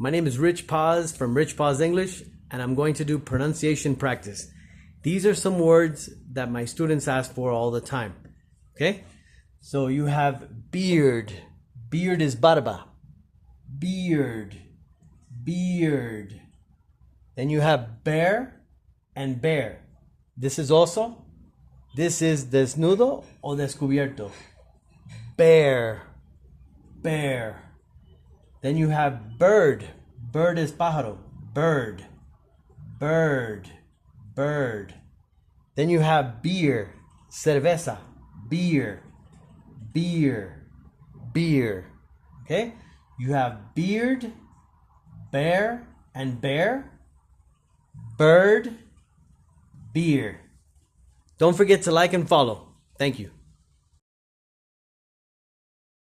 My name is Rich Paz from Rich Paz English, and I'm going to do pronunciation practice. These are some words that my students ask for all the time. Okay? So you have beard. Beard is barba. Beard. Beard. Then you have bear and bear. This is desnudo o descubierto. Bear. Bear. Then you have bird. Bird is pájaro. Bird. Bird. Bird. Then you have beer. Cerveza. Beer. Beer. Beer. Okay? You have beard, bear, and bear. Bird. Beer. Don't forget to like and follow. Thank you.